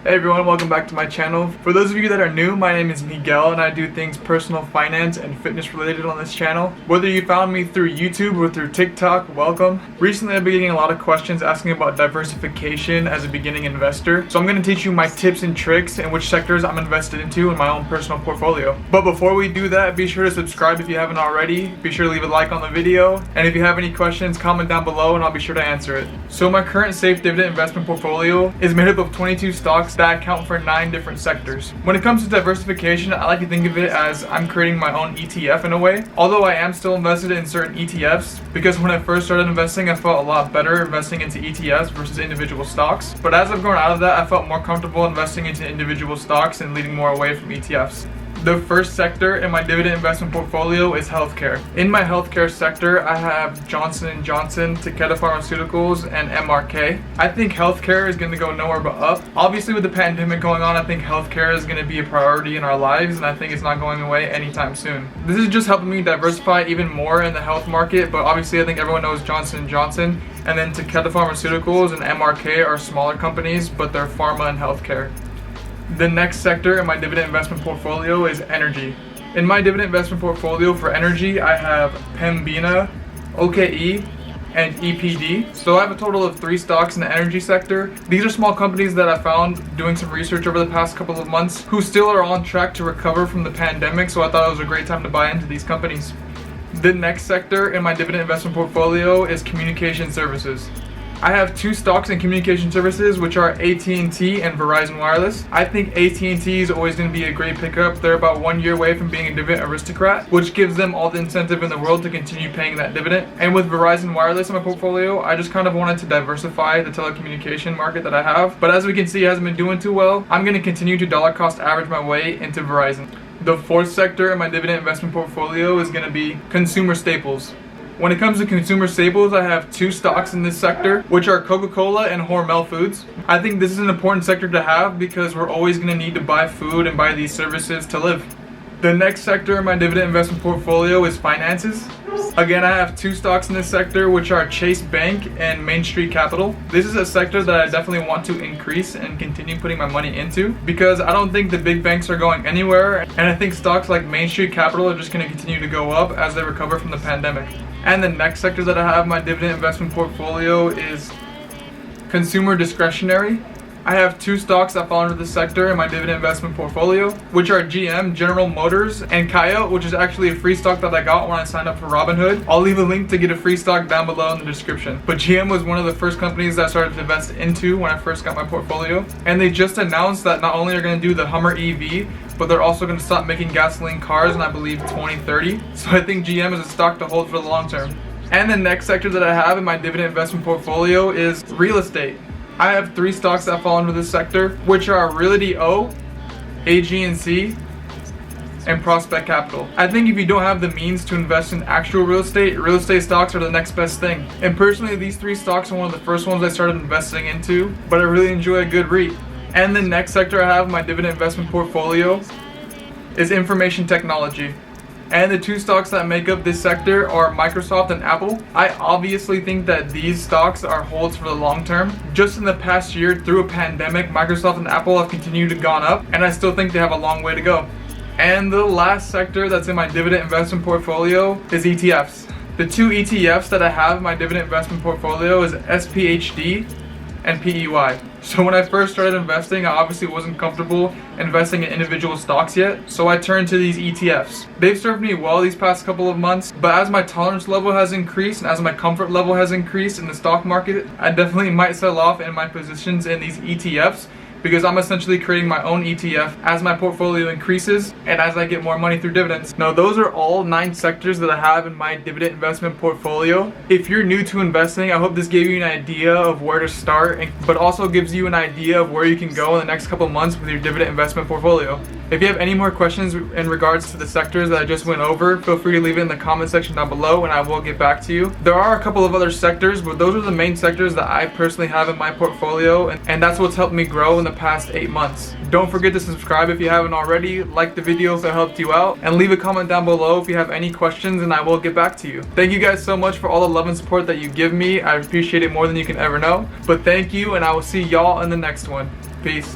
Hey everyone, welcome back to my channel. For those of you that are new, my name is Miguel and I do things personal finance and fitness related on this channel. Whether you found me through YouTube or through TikTok, welcome. Recently I've been getting a lot of questions asking about diversification as a beginning investor. So I'm going to teach you my tips and tricks and which sectors I'm invested into in my own personal portfolio. But before we do that, be sure to subscribe if you haven't already. Be sure to leave a like on the video. And if you have any questions, comment down below and I'll be sure to answer it. So my current safe dividend investment portfolio is made up of 22 stocks that account for 9 different sectors. When it comes to diversification, I like to think of it as I'm creating my own ETF in a way. Although I am still invested in certain ETFs, because when I first started investing, I felt a lot better investing into ETFs versus individual stocks. But as I've grown out of that, I felt more comfortable investing into individual stocks and leaning more away from ETFs. The first sector in my dividend investment portfolio is healthcare. In my healthcare sector, I have Johnson & Johnson, Takeda Pharmaceuticals, and MRK. I think healthcare is going to go nowhere but up. Obviously, with the pandemic going on, I think healthcare is going to be a priority in our lives, and I think it's not going away anytime soon. This is just helping me diversify even more in the health market, but obviously I think everyone knows Johnson & Johnson, and then Takeda Pharmaceuticals and MRK are smaller companies, but they're pharma and healthcare. The next sector in my dividend investment portfolio is energy. In my dividend investment portfolio for energy, I have Pembina, OKE, and EPD. So I have a total of 3 stocks in the energy sector. These are small companies that I found doing some research over the past couple of months who still are on track to recover from the pandemic, so I thought it was a great time to buy into these companies. The next sector in my dividend investment portfolio is communication services. I have 2 stocks in communication services, which are AT&T and Verizon Wireless. I think AT&T is always going to be a great pickup. They're about 1 year away from being a dividend aristocrat, which gives them all the incentive in the world to continue paying that dividend. And with Verizon Wireless in my portfolio, I just kind of wanted to diversify the telecommunication market that I have. But as we can see, it hasn't been doing too well. I'm going to continue to dollar cost average my way into Verizon. The fourth sector in my dividend investment portfolio is going to be consumer staples. When it comes to consumer staples, I have 2 stocks in this sector, which are Coca-Cola and Hormel Foods. I think this is an important sector to have because we're always going to need to buy food and buy these services to live. The next sector in my dividend investment portfolio is finances. Again, I have 2 stocks in this sector, which are Chase Bank and Main Street Capital. This is a sector that I definitely want to increase and continue putting my money into because I don't think the big banks are going anywhere, and I think stocks like Main Street Capital are just going to continue to go up as they recover from the pandemic. And the next sector that I have in my dividend investment portfolio is consumer discretionary. I have 2 stocks that fall under this sector in my dividend investment portfolio, which are GM, General Motors, and Coyote, which is actually a free stock that I got when I signed up for Robinhood. I'll leave a link to get a free stock down below in the description. But GM was one of the first companies that I started to invest into when I first got my portfolio. And they just announced that not only are going to do the Hummer EV, but they're also going to stop making gasoline cars in, I believe, 2030. So I think GM is a stock to hold for the long term. And the next sector that I have in my dividend investment portfolio is real estate. I have 3 stocks that fall under this sector, which are Realty O, AG&C, and Prospect Capital. I think if you don't have the means to invest in actual real estate stocks are the next best thing. And personally, these 3 stocks are one of the first ones I started investing into, but I really enjoy a good REIT. And the next sector I have in my dividend investment portfolio is information technology. And the 2 stocks that make up this sector are Microsoft and Apple. I obviously think that these stocks are holds for the long term. Just in the past year, through a pandemic, Microsoft and Apple have continued to gone up, and I still think they have a long way to go. And the last sector that's in my dividend investment portfolio is ETFs. The 2 ETFs that I have in my dividend investment portfolio is SPHD and PEY. So when I first started investing, I obviously wasn't comfortable investing in individual stocks yet, so I turned to these ETFs. They've served me well these past couple of months, but as my tolerance level has increased and as my comfort level has increased in the stock market, I definitely might sell off in my positions in these ETFs because I'm essentially creating my own ETF as my portfolio increases and as I get more money through dividends. Now, those are all 9 sectors that I have in my dividend investment portfolio. If you're new to investing, I hope this gave you an idea of where to start, but also gives you an idea of where you can go in the next couple months with your dividend investment portfolio. If you have any more questions in regards to the sectors that I just went over, feel free to leave it in the comment section down below and I will get back to you. There are a couple of other sectors, but those are the main sectors that I personally have in my portfolio, and that's what's helped me grow in the past 8 months. Don't forget to subscribe if you haven't already, like the video if it helped you out, and leave a comment down below if you have any questions and I will get back to you. Thank you guys so much for all the love and support that you give me. I appreciate it more than you can ever know. But thank you, and I will see y'all in the next one. Peace.